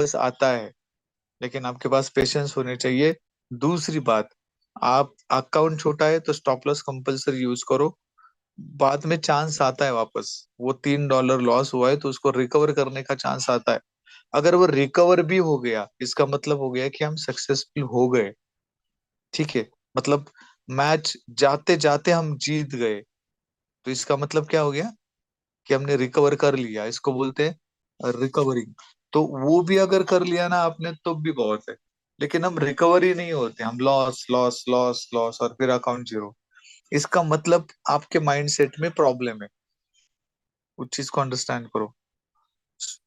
बस आता है, लेकिन आपके पास पेशेंस होने चाहिए। दूसरी बात, आप अकाउंट छोटा है तो स्टॉप लॉस कंपलसरी यूज करो। बाद में चांस आता है वापस, वो $3 लॉस हुआ है तो उसको रिकवर करने का चांस आता है। अगर वो रिकवर भी हो गया, इसका मतलब हो गया कि हम सक्सेसफुल हो गए। ठीक है, मतलब मैच जाते जाते हम जीत गए, तो इसका मतलब क्या हो गया कि हमने रिकवर कर लिया, इसको बोलते हैं रिकवरिंग। तो वो भी अगर कर लिया ना आपने तो भी बहुत है। लेकिन हम रिकवर ही नहीं होते, हम लॉस लॉस लॉस लॉस और फिर अकाउंट जीरो। इसका मतलब आपके माइंडसेट में प्रॉब्लम है। उस चीज को अंडरस्टैंड करो।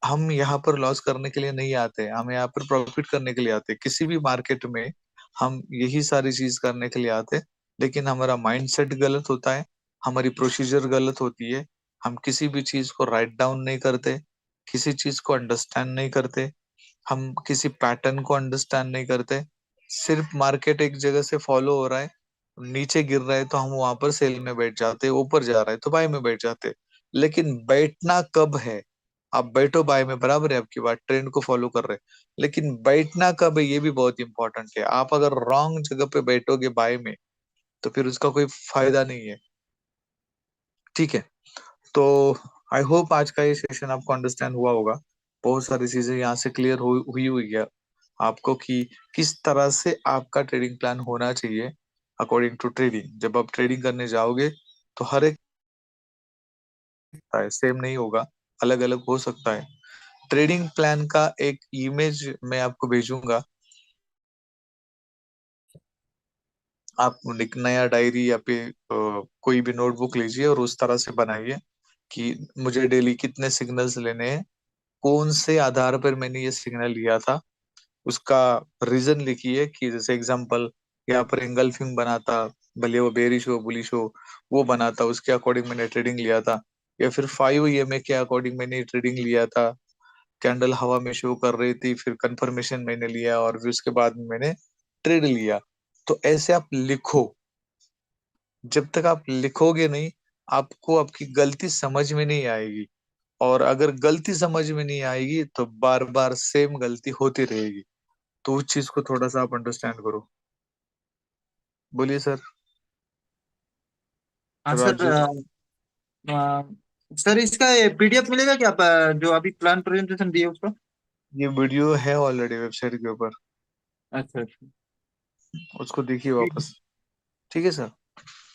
हम यहाँ पर लॉस करने के लिए नहीं आते, हम यहाँ पर प्रॉफिट करने के लिए आते हैं। किसी भी मार्केट में हम यही सारी चीज करने के लिए आते हैं। लेकिन हमारा माइंडसेट गलत होता है, हमारी प्रोसीजर गलत होती है। हम किसी भी चीज को राइट डाउन नहीं करते, किसी चीज को अंडरस्टैंड नहीं करते, हम किसी पैटर्न को अंडरस्टैंड नहीं करते। सिर्फ मार्केट एक जगह से फॉलो हो रहा है, नीचे गिर रहा है तो हम वहां पर सेल में बैठ जाते, ऊपर जा रहा है तो बाय में बैठ जाते। लेकिन बैठना कब है? आप बैठो बाय में, बराबर है आपकी बात, ट्रेंड को फॉलो कर रहे हैं, लेकिन बैठना कब है ये भी बहुत इंपॉर्टेंट है। आप अगर रॉन्ग जगह पे बैठोगे बाय में तो फिर उसका कोई फायदा नहीं है। ठीक है, तो आई होप आज का ये सेशन आपको अंडरस्टैंड हुआ होगा। बहुत सारी चीजें यहाँ से क्लियर हुई है आपको कि किस तरह से आपका ट्रेडिंग प्लान होना चाहिए अकॉर्डिंग टू ट्रेडिंग। जब आप ट्रेडिंग करने जाओगे तो हर एक सेम नहीं होगा, अलग अलग हो सकता है। ट्रेडिंग प्लान का एक इमेज मैं आपको भेजूंगा। आप एक नया डायरी या फिर कोई भी नोटबुक लीजिए और उस तरह से बनाइए कि मुझे डेली कितने सिग्नल्स लेने हैं, कौन से आधार पर मैंने ये सिग्नल लिया था, उसका रीजन लिखिए। कि जैसे एग्जांपल, यहाँ पर एंगल्फिंग बना था, भले वो बेरिश हो बुलिश हो, वो बना था, उसके अकॉर्डिंग मैंने ट्रेडिंग लिया था। या फिर 5 EMA के अकॉर्डिंग मैंने ट्रेडिंग लिया था, कैंडल हवा में शो कर रही थी, फिर कंफर्मेशन मैंने लिया और फिर उसके बाद में मैंने ट्रेड लिया। तो ऐसे आप लिखो। जब तक आप लिखोगे नहीं, आपको आपकी गलती समझ में नहीं आएगी। और अगर गलती समझ में नहीं आएगी तो बार बार सेम गलती होती रहेगी। तो उस चीज को थोड़ा सा आप अंडरस्टैंड करो। बोलिए सर। हाँ सर। राजू। सर इसका पीडीएफ मिलेगा क्या जो अभी प्लान प्रेजेंटेशन दिए उसका? ये वीडियो है ऑलरेडी वेबसाइट के ऊपर, अच्छा अच्छा। उसको देखिए ठीक वापस। ठीक है सर।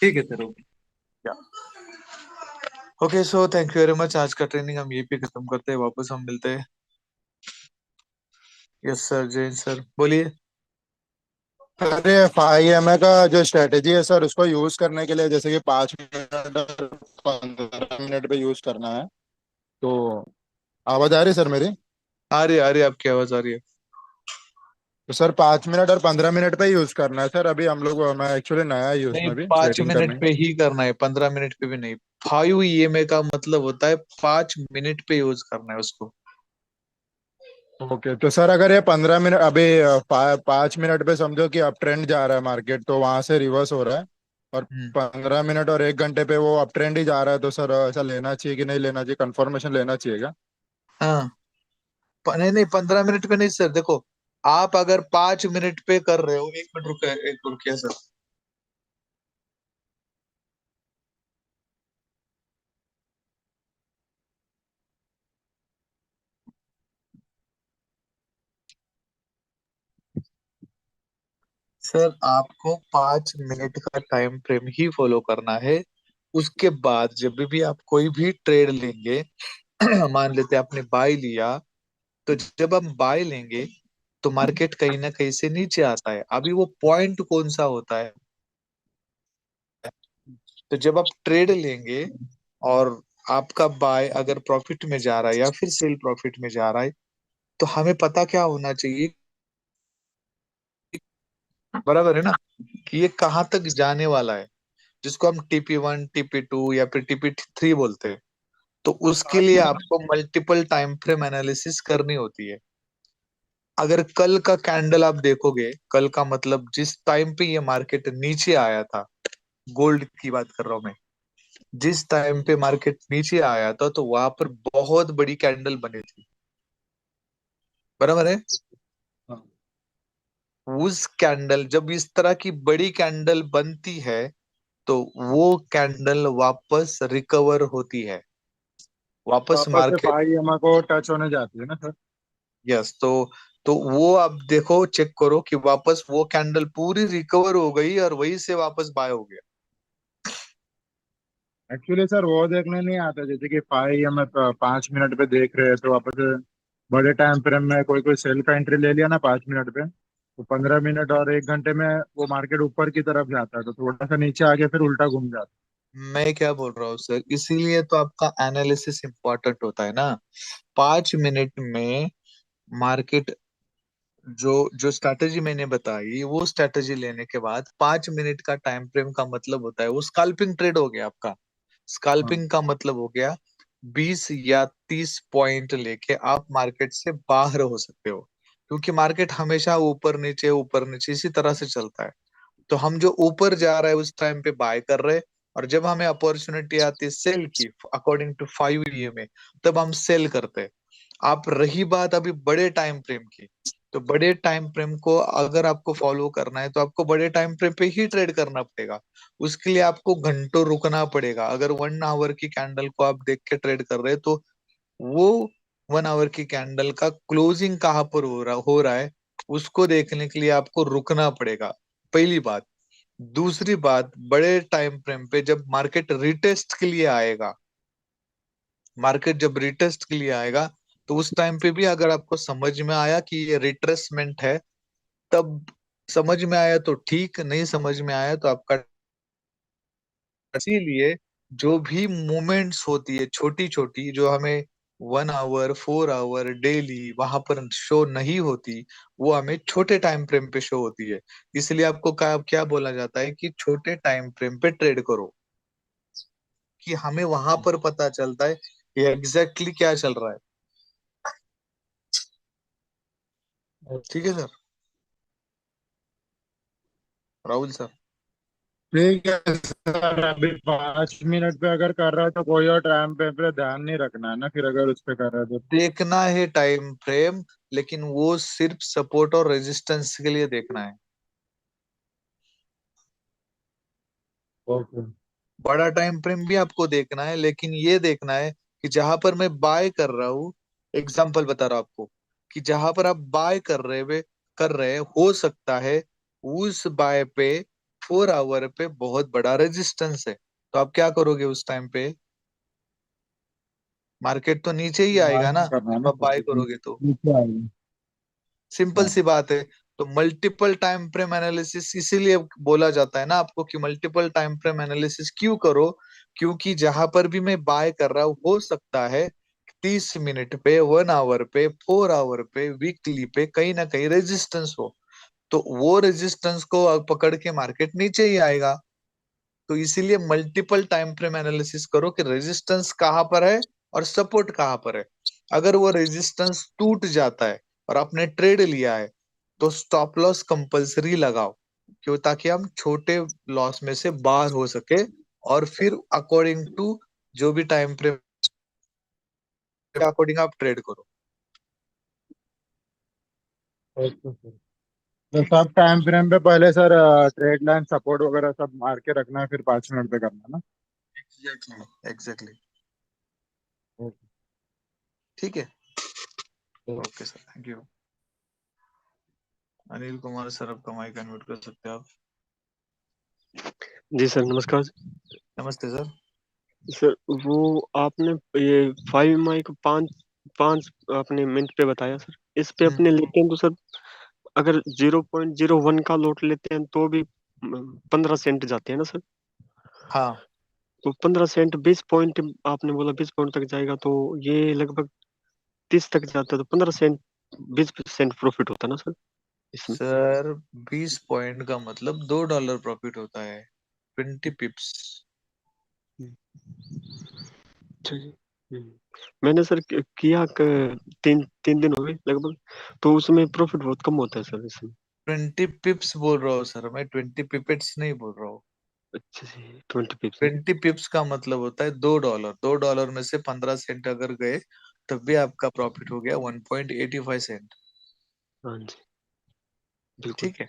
ठीक है sir, okay. Okay, so thank you very much. आज का ट्रेनिंग हम यहीं पे खत्म करते हैं, वापस हम मिलते हैं। यस सर, जय सर, बोलिए। अरे FIMA का जो स्ट्रेटेजी है सर, उसको यूज करने के लिए जैसे कि 5 मिनट और 15 मिनट पे यूज करना है। तो आवाज आ रही है सर मेरी? आ रही है, आपकी आवाज आ रही है। तो सर 5 मिनट और 15 मिनट पे यूज करना है सर। अभी हम लोग, मैं एक्चुअली नया ही हूँ नहीं, उसमें भी, 5 मिनट ट्रेडिंग करने। पे ही करना है, 15 मिनट पे भी नहीं। 5 EMA का मतलब होता है 5 मिनट पे यूज करना है उसको। ओके, तो सर अगर ये 15 मिनट अभी 5 मिनट पे समझो कि अप ट्रेंड जा रहा है मार्केट, तो वहां से रिवर्स हो रहा है, और हम्म। 15 मिनट और 1 घंटे पे वो अप ट्रेंड ही जा रहा है, तो सर ऐसा लेना चाहिए कि नहीं लेना चाहिए, कंफर्मेशन लेना चाहिए क्या? हाँ, नहीं नहीं, 15 मिनट पे नहीं सर। देखो, आप अगर 5 मिनट पे कर रहे हो, 1 मिनट रुके, एक मिनट रुकिए सर। सर आपको 5 मिनट का टाइम फ्रेम ही फॉलो करना है। उसके बाद जब भी आप कोई भी ट्रेड लेंगे, मान लेते हैं आपने बाय लिया, तो जब हम बाय लेंगे तो मार्केट कहीं ना कहीं से नीचे आता है। अभी वो पॉइंट कौन सा होता है? तो जब आप ट्रेड लेंगे और आपका बाय अगर प्रॉफिट में जा रहा है या फिर सेल प्रॉफिट में जा रहा है, तो हमें पता क्या होना चाहिए, बराबर है ना, कि ये कहाँ तक जाने वाला है, जिसको हम TP1 TP2 या फिर TP3 बोलते हैं। तो उसके लिए आपको मल्टीपल टाइम फ्रेम एनालिसिस करनी होती है। अगर कल का कैंडल आप देखोगे, कल का मतलब जिस टाइम पे ये मार्केट नीचे आया था, गोल्ड की बात कर रहा हूं मैं, जिस टाइम पे मार्केट नीचे आया था तो वहां पर बहुत बड़ी कैंडल बनी थी। बराबर है। हाँ। उस कैंडल जब इस तरह की बड़ी कैंडल बनती है तो वो कैंडल वापस रिकवर होती है, वापस वापस से मार्केट। 5 EMI को टच होने जाती है ना सर? यस, तो वो आप देखो, चेक करो कि वापस वो कैंडल पूरी रिकवर हो गई और वहीं से वापस बाय हो गया। एक्चुअली सर वो देखने नहीं आता, जैसे कि 5 EMI 5 मिनट पे देख रहे हैं तो वापस से बड़े टाइम फ्रेम में कोई कोई सेल का एंट्री ले लिया ना 5 मिनट पे, तो 15 मिनट और 1 घंटे में वो मार्केट ऊपर की तरफ जाता है, तो थोड़ा सा नीचे आके फिर उल्टा घूम जाता मैं क्या बोल रहा हूँ सर, इसीलिए तो आपका एनालिसिस इंपॉर्टेंट होता है ना। 5 मिनट में मार्केट, जो जो स्ट्रैटेजी मैंने बताई, वो स्ट्रैटेजी लेने के बाद 5 मिनट का टाइम फ्रेम का मतलब होता है वो स्कैल्पिंग ट्रेड हो गया आपका। है। स्कैल्पिंग का मतलब हो गया 20 या 30 पॉइंट लेके आप मार्केट से बाहर हो सकते हो, क्योंकि मार्केट हमेशा ऊपर नीचे इसी तरह से चलता है। तो हम जो ऊपर जा रहा है उस टाइम पे बाय कर रहे हैं, और जब हमें अपॉर्चुनिटी आती है सेल की अकॉर्डिंग टू 5 में, तब हम सेल करते हैं। आप रही बात अभी बड़े टाइम फ्रेम की, तो बड़े टाइम फ्रेम को अगर आपको फॉलो करना है तो आपको बड़े टाइम फ्रेम पे ही ट्रेड करना पड़ेगा। उसके लिए आपको घंटों रुकना पड़ेगा। अगर 1 आवर की कैंडल को आप देख के ट्रेड कर रहे हैं तो वो 1 आवर की कैंडल का क्लोजिंग कहाँ पर हो रहा है, उसको देखने के लिए आपको रुकना पड़ेगा, पहली बात। दूसरी बात, बड़े टाइम फ्रेम पे जब मार्केट रिटेस्ट के लिए आएगा, मार्केट जब रिटेस्ट के लिए आएगा, तो उस टाइम पे भी अगर आपको समझ में आया कि ये रिट्रेसमेंट है, तब समझ में आया तो ठीक, नहीं समझ में आया तो आपका। इसीलिए जो भी मूवमेंट्स होती है छोटी छोटी, जो हमें 1 आवर 4 आवर डेली वहां पर शो नहीं होती, वो हमें छोटे टाइम फ्रेम पे शो होती है। इसलिए आपको क्या क्या बोला जाता है कि छोटे टाइम फ्रेम पे ट्रेड करो, कि हमें वहां पर पता चलता है कि एग्जैक्टली क्या चल रहा है। ठीक है सर, राहुल सर। ठीक है सर, अभी 5 मिनट पे अगर कर रहा है तो कोई और टाइम पे ध्यान नहीं रखना है ना, फिर अगर उस पे कर रहा है तो? देखना है टाइम फ्रेम, लेकिन वो सिर्फ सपोर्ट और रेजिस्टेंस के लिए देखना है। ओके। बड़ा टाइम फ्रेम भी आपको देखना है, लेकिन ये देखना है कि जहां पर मैं बाय कर रहा हूँ, एग्जांपल बता रहा हूं आपको, कि जहां पर आप बाय कर रहे हो सकता है उस बाय पे 4 आवर पे बहुत बड़ा रेजिस्टेंस है, तो आप क्या करोगे उस टाइम पे? मार्केट तो नीचे ही बाय आएगा नहीं ना करना है जब ना आप बाय सर, करोगे तो। नीचे आएगी। सिंपल हाँ। सी बात है। तो मल्टीपल टाइम फ्रेम एनालिसिस इसीलिए बोला जाता है ना आपको कि मल्टीपल टाइम फ्रेम एनालिसिस क्यों करो, क्योंकि जहां पर भी मैं बाय कर रहा हूँ हो सकता है 30 मिनट पे, 1 आवर पे, 4 आवर पे, वीकली पे कहीं ना कहीं रेजिस्टेंस हो, तो वो रेजिस्टेंस को पकड़ के मार्केट नीचे ही आएगा। तो इसीलिए मल्टीपल टाइम फ्रेम एनालिसिस करो कि रेजिस्टेंस कहाँ पर है और सपोर्ट कहाँ पर है। अगर वो रेजिस्टेंस टूट जाता है और आपने ट्रेड लिया है, तो स्टॉप लॉस कंपलसरी लगाओ, क्यों? ताकि हम छोटे लॉस में से बाहर हो सके, और फिर अकॉर्डिंग टू जो भी टाइम फ्रेम के अकॉर्डिंग आप ट्रेड करो। Okay sir. तो सब टाइम फ्रेम पे पहले सर ट्रेड लाइन सपोर्ट वगैरह सब मार के रखना है, फिर 5 मिनट पे करना है ना? Exactly, exactly. ओके। ठीक है। Okay sir, thank you. Anil Kumar sir, आपका माइक अनम्यूट कर सकते हैं आप। जी सर, नमस्कार। नमस्ते सर। सर, वो आपने ये 5 माई को पाँच पाँच अपने मिनट पे बताया सर। इस पे हम्म, अपने लेते हैं तो सर, अगर 0.01 का लॉट लेते हैं तो भी 15 सेंट जाते हैं ना सर? हाँ तो 15 सेंट 20 पॉइंट, आपने बोला 20 पॉइंट तक जाएगा, तो ये लगभग 30 तक जाता है, तो 15 सेंट 20% प्रॉफिट होता है ना सर इसमें? सर, 20 पॉइंट का मतलब $2 प्रॉफिट होता है, 20 पिप्स। अच्छा जी। मैंने सर किया 3 दिन हो गए लगभग, तो उसमें प्रॉफिट बहुत कम होता है सर इसमें। 20 पिप्स बोल रहा हूँ सर मैं, 20 पिपेट्स नहीं बोल रहा हूँ। अच्छा जी, 20 पिप्स। 20 पिप्स का मतलब होता है $2। $2 में से 15 सेंट अगर गए, तब भी आपका प्रॉफिट हो गया 1.85 सेंट। हाँ जी, बिल्कुल। ठीक है।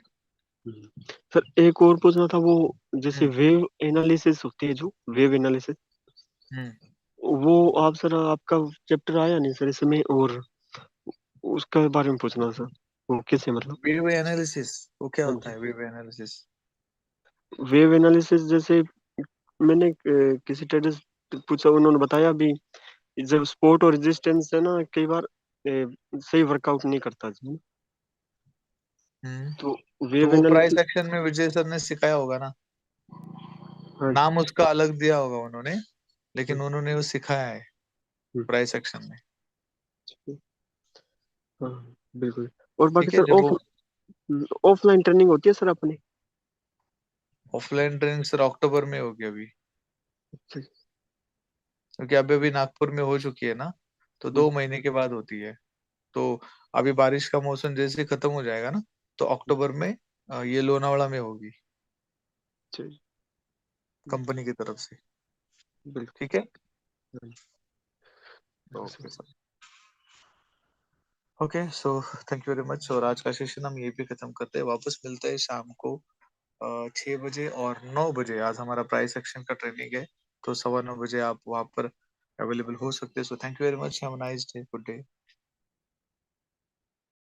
सर एक और पूछना था, वो जैसे हम्म वेव एनालिसिस होती है, जो वेव एनालिसिस, हम्म वो आप सर, आपका चैप्टर आया नहीं सर इसमें, और उसके बारे में पूछना सर, वो कैसे मतलब। वेव एनालिसिस वो क्या हाँ होता जी, है? वेव एनालिसिस वेव एनालिसिस जैसे मैंने किसी ट्रेडर से पूछा, उन्होंने बताया भी, जब सपोर्ट और रेजिस्टेंस है ना, कई बार सही वर्कआउट नहीं करता जी। हम्म तो तो वेव वो प्राइस एनालिसिस। एक्शन में विजय सर ने सिखाया होगा ना। हाँ नाम उसका अलग दिया होगा उन्होंने, लेकिन जी। उन्होंने वो सिखाया है प्राइस एक्शन में। हाँ, बिल्कुल। और बाकी ठीक है। सर जब वो ऑफलाइन ट्रेनिंग होती है सर अपने। ऑफलाइन ट्रेनिंग सर अक्टूबर में होगी अभी, अच्छा। क्योंकि अभी अभी नागपुर में हो चुकी है ना, तो 2 महीने के बाद होती है। तो अभी बारिश का मौसम जैसे ही खत्म हो जाएगा ना, तो अक्टूबर में ये लोनावाड़ा में होगी, अच्छा, कंपनी की तरफ से। बिल्कुल। ठीक है। हाँ, बिल्कुल okay sir. Sir. Okay so thank you very much. और आज का सेशन हम यहीं पे खत्म करते हैं। वापस मिलते हैं शाम को 6 बजे और 9 बजे। आज हमारा प्राइस एक्शन का ट्रेनिंग है, तो 9:15 बजे आप वहां पर अवेलेबल हो सकते हैं। So thank you very much. Have a nice day, good day.